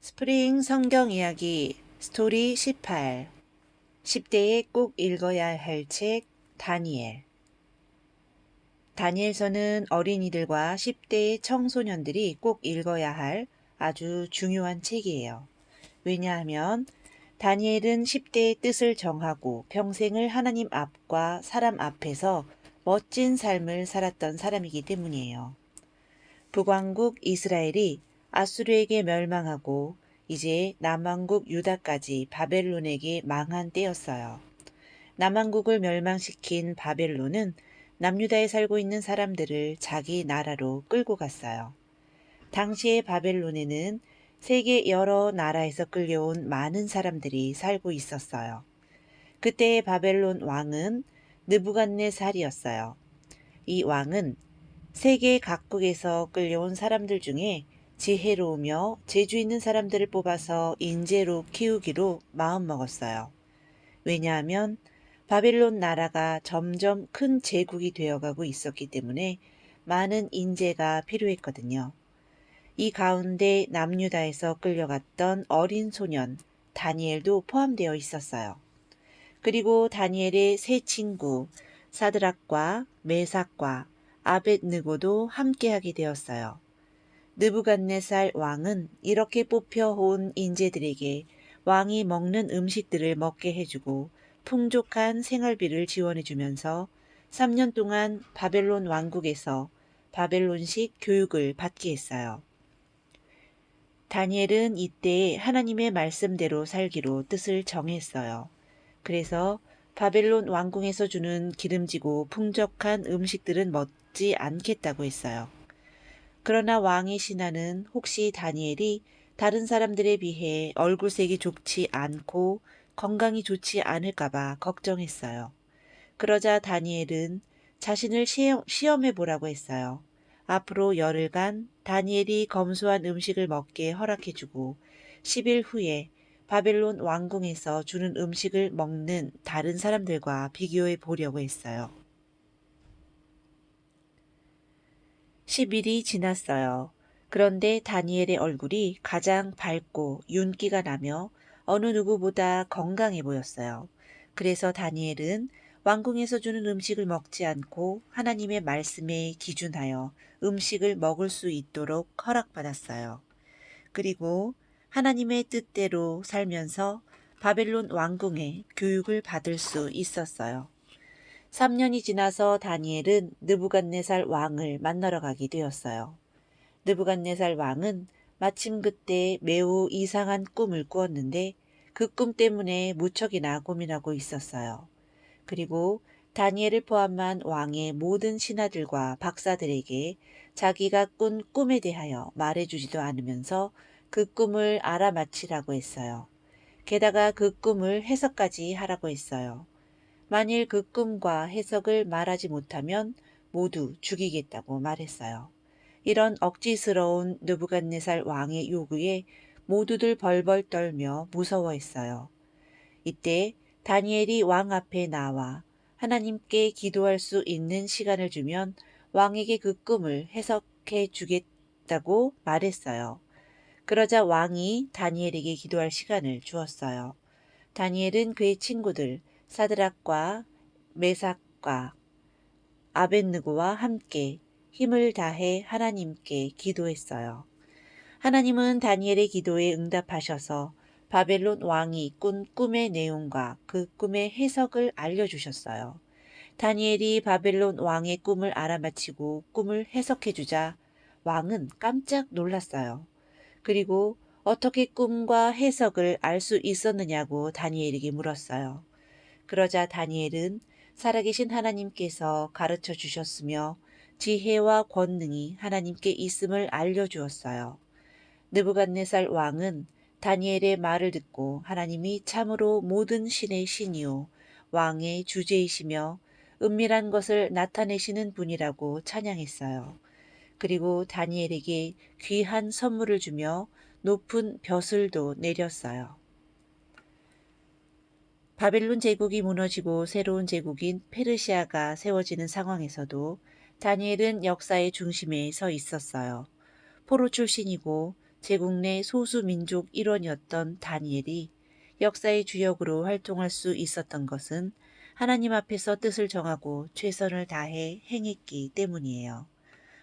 스프링 성경 이야기 스토리 18 10대에 꼭 읽어야 할 책 다니엘. 다니엘서는 어린이들과 10대의 청소년들이 꼭 읽어야 할 아주 중요한 책이에요. 왜냐하면 다니엘은 10대의 뜻을 정하고 평생을 하나님 앞과 사람 앞에서 멋진 삶을 살았던 사람이기 때문이에요. 북왕국 이스라엘이 아수르에게 멸망하고 이제 남왕국 유다까지 바벨론에게 망한 때였어요. 남왕국을 멸망시킨 바벨론은 남유다에 살고 있는 사람들을 자기 나라로 끌고 갔어요. 당시의 바벨론에는 세계 여러 나라에서 끌려온 많은 사람들이 살고 있었어요. 그때의 바벨론 왕은 느부갓네살이었어요. 이 왕은 세계 각국에서 끌려온 사람들 중에 지혜로우며 재주 있는 사람들을 뽑아서 인재로 키우기로 마음먹었어요. 왜냐하면 바벨론 나라가 점점 큰 제국이 되어가고 있었기 때문에 많은 인재가 필요했거든요. 이 가운데 남유다에서 끌려갔던 어린 소년 다니엘도 포함되어 있었어요. 그리고 다니엘의 세 친구 사드락과 메삭과 아벳느고도 함께하게 되었어요. 느부갓네살 왕은 이렇게 뽑혀온 인재들에게 왕이 먹는 음식들을 먹게 해주고 풍족한 생활비를 지원해주면서 3년 동안 바벨론 왕국에서 바벨론식 교육을 받게 했어요. 다니엘은 이때 하나님의 말씀대로 살기로 뜻을 정했어요. 그래서 바벨론 왕궁에서 주는 기름지고 풍족한 음식들은 먹지 않겠다고 했어요. 그러나 왕의 신하는 혹시 다니엘이 다른 사람들에 비해 얼굴색이 좋지 않고 건강이 좋지 않을까봐 걱정했어요. 그러자 다니엘은 자신을 시험해 보라고 했어요. 앞으로 열흘간 다니엘이 검소한 음식을 먹게 허락해주고 10일 후에 바벨론 왕궁에서 주는 음식을 먹는 다른 사람들과 비교해 보려고 했어요. 10일이 지났어요. 그런데 다니엘의 얼굴이 가장 밝고 윤기가 나며 어느 누구보다 건강해 보였어요. 그래서 다니엘은 왕궁에서 주는 음식을 먹지 않고 하나님의 말씀에 기준하여 음식을 먹을 수 있도록 허락받았어요. 그리고 하나님의 뜻대로 살면서 바벨론 왕궁의 교육을 받을 수 있었어요. 3년이 지나서 다니엘은 느부갓네살 왕을 만나러 가게 되었어요. 느부갓네살 왕은 마침 그때 매우 이상한 꿈을 꾸었는데 그 꿈 때문에 무척이나 고민하고 있었어요. 그리고 다니엘을 포함한 왕의 모든 신하들과 박사들에게 자기가 꾼 꿈에 대하여 말해주지도 않으면서 그 꿈을 알아맞히라고 했어요. 게다가 그 꿈을 해석까지 하라고 했어요. 만일 그 꿈과 해석을 말하지 못하면 모두 죽이겠다고 말했어요. 이런 억지스러운 느부갓네살 왕의 요구에 모두들 벌벌 떨며 무서워했어요. 이때 다니엘이 왕 앞에 나와 하나님께 기도할 수 있는 시간을 주면 왕에게 그 꿈을 해석해 주겠다고 말했어요. 그러자 왕이 다니엘에게 기도할 시간을 주었어요. 다니엘은 그의 친구들 사드락과 메삭과 아벳느고와 함께 힘을 다해 하나님께 기도했어요. 하나님은 다니엘의 기도에 응답하셔서 바벨론 왕이 꾼 꿈의 내용과 그 꿈의 해석을 알려주셨어요. 다니엘이 바벨론 왕의 꿈을 알아맞히고 꿈을 해석해주자 왕은 깜짝 놀랐어요. 그리고 어떻게 꿈과 해석을 알 수 있었느냐고 다니엘에게 물었어요. 그러자 다니엘은 살아계신 하나님께서 가르쳐 주셨으며 지혜와 권능이 하나님께 있음을 알려주었어요. 느부갓네살 왕은 다니엘의 말을 듣고 하나님이 참으로 모든 신의 신이요 왕의 주제이시며 은밀한 것을 나타내시는 분이라고 찬양했어요. 그리고 다니엘에게 귀한 선물을 주며 높은 벼슬도 내렸어요. 바벨론 제국이 무너지고 새로운 제국인 페르시아가 세워지는 상황에서도 다니엘은 역사의 중심에 서 있었어요. 포로 출신이고 제국 내 소수 민족 일원이었던 다니엘이 역사의 주역으로 활동할 수 있었던 것은 하나님 앞에서 뜻을 정하고 최선을 다해 행했기 때문이에요.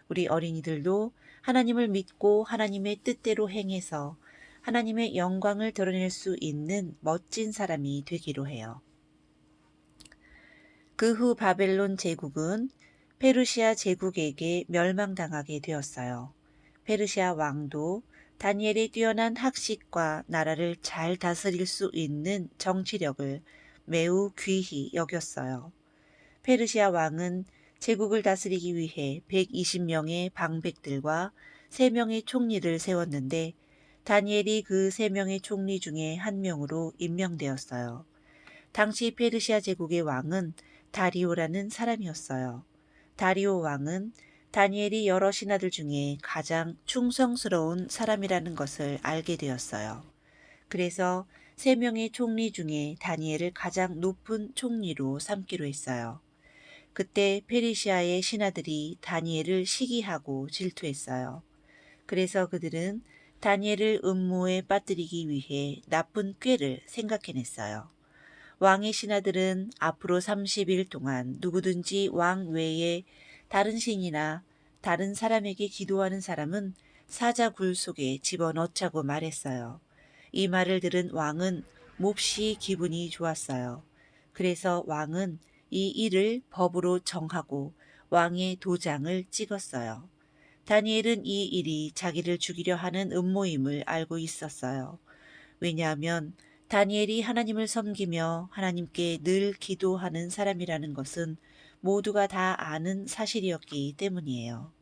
우리 어린이들도 하나님을 믿고 하나님의 뜻대로 행해서 하나님의 영광을 드러낼 수 있는 멋진 사람이 되기로 해요. 그 후 바벨론 제국은 페르시아 제국에게 멸망당하게 되었어요. 페르시아 왕도 다니엘의 뛰어난 학식과 나라를 잘 다스릴 수 있는 정치력을 매우 귀히 여겼어요. 페르시아 왕은 제국을 다스리기 위해 120명의 방백들과 3명의 총리를 세웠는데 다니엘이 그 3명의 총리 중에 한 명으로 임명되었어요. 당시 페르시아 제국의 왕은 다리오라는 사람이었어요. 다리오 왕은 다니엘이 여러 신하들 중에 가장 충성스러운 사람이라는 것을 알게 되었어요. 그래서 3명의 총리 중에 다니엘을 가장 높은 총리로 삼기로 했어요. 그때 페르시아의 신하들이 다니엘을 시기하고 질투했어요. 그래서 그들은 다니엘을 음모에 빠뜨리기 위해 나쁜 꾀를 생각해냈어요. 왕의 신하들은 앞으로 30일 동안 누구든지 왕 외에 다른 신이나 다른 사람에게 기도하는 사람은 사자굴 속에 집어넣자고 말했어요. 이 말을 들은 왕은 몹시 기분이 좋았어요. 그래서 왕은 이 일을 법으로 정하고 왕의 도장을 찍었어요. 다니엘은 이 일이 자기를 죽이려 하는 음모임을 알고 있었어요. 왜냐하면 다니엘이 하나님을 섬기며 하나님께 늘 기도하는 사람이라는 것은 모두가 다 아는 사실이었기 때문이에요.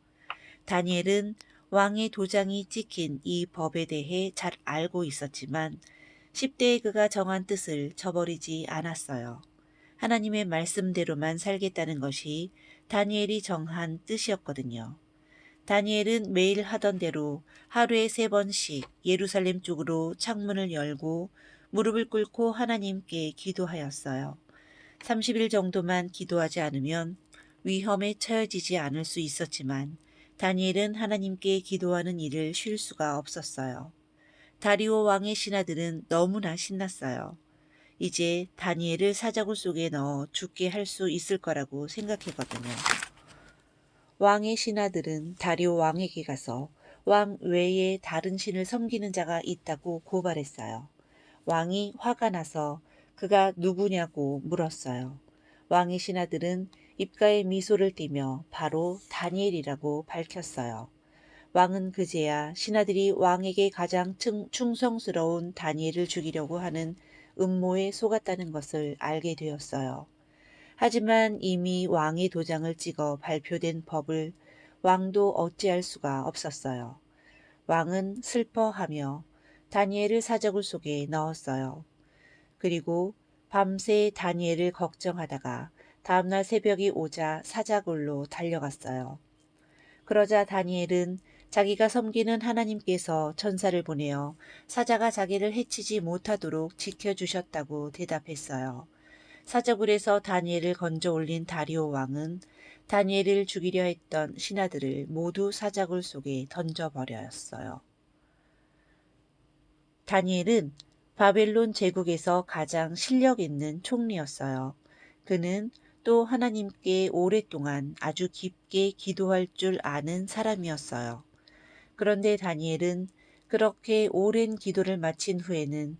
다니엘은 왕의 도장이 찍힌 이 법에 대해 잘 알고 있었지만 10대의 그가 정한 뜻을 저버리지 않았어요. 하나님의 말씀대로만 살겠다는 것이 다니엘이 정한 뜻이었거든요. 다니엘은 매일 하던 대로 하루에 3번씩 예루살렘 쪽으로 창문을 열고 무릎을 꿇고 하나님께 기도하였어요. 30일 정도만 기도하지 않으면 위험에 처해지지 않을 수 있었지만 다니엘은 하나님께 기도하는 일을 쉴 수가 없었어요. 다리오 왕의 신하들은 너무나 신났어요. 이제 다니엘을 사자굴 속에 넣어 죽게 할 수 있을 거라고 생각했거든요. 왕의 신하들은 다리오 왕에게 가서 왕 외에 다른 신을 섬기는 자가 있다고 고발했어요. 왕이 화가 나서 그가 누구냐고 물었어요. 왕의 신하들은 입가에 미소를 띠며 바로 다니엘이라고 밝혔어요. 왕은 그제야 신하들이 왕에게 가장 충성스러운 다니엘을 죽이려고 하는 음모에 속았다는 것을 알게 되었어요. 하지만 이미 왕의 도장을 찍어 발표된 법을 왕도 어찌할 수가 없었어요. 왕은 슬퍼하며 다니엘을 사자굴 속에 넣었어요. 그리고 밤새 다니엘을 걱정하다가 다음날 새벽이 오자 사자굴로 달려갔어요. 그러자 다니엘은 자기가 섬기는 하나님께서 천사를 보내어 사자가 자기를 해치지 못하도록 지켜주셨다고 대답했어요. 사자굴에서 다니엘을 건져 올린 다리오 왕은 다니엘을 죽이려 했던 신하들을 모두 사자굴 속에 던져버렸어요. 다니엘은 바벨론 제국에서 가장 실력 있는 총리였어요. 그는 또 하나님께 오랫동안 아주 깊게 기도할 줄 아는 사람이었어요. 그런데 다니엘은 그렇게 오랜 기도를 마친 후에는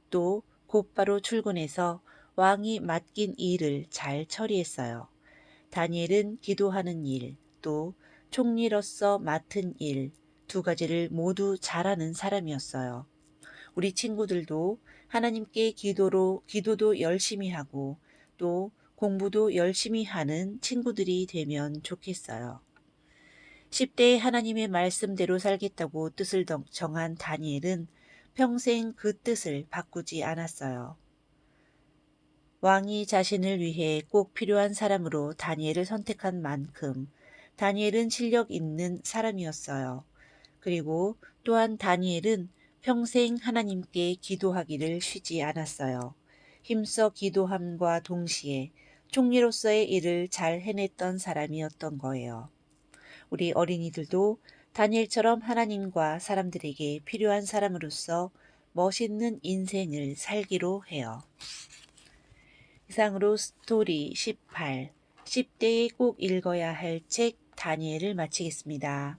또 곧바로 출근해서 왕이 맡긴 일을 잘 처리했어요. 다니엘은 기도하는 일, 또 총리로서 맡은 일, 2가지를 모두 잘하는 사람이었어요. 우리 친구들도 하나님께 기도도 열심히 하고 또 공부도 열심히 하는 친구들이 되면 좋겠어요. 10대에 하나님의 말씀대로 살겠다고 뜻을 정한 다니엘은 평생 그 뜻을 바꾸지 않았어요. 왕이 자신을 위해 꼭 필요한 사람으로 다니엘을 선택한 만큼 다니엘은 실력 있는 사람이었어요. 그리고 또한 다니엘은 평생 하나님께 기도하기를 쉬지 않았어요. 힘써 기도함과 동시에 총리로서의 일을 잘 해냈던 사람이었던 거예요. 우리 어린이들도 다니엘처럼 하나님과 사람들에게 필요한 사람으로서 멋있는 인생을 살기로 해요. 이상으로 스토리 18, 10대에 꼭 읽어야 할 책 다니엘을 마치겠습니다.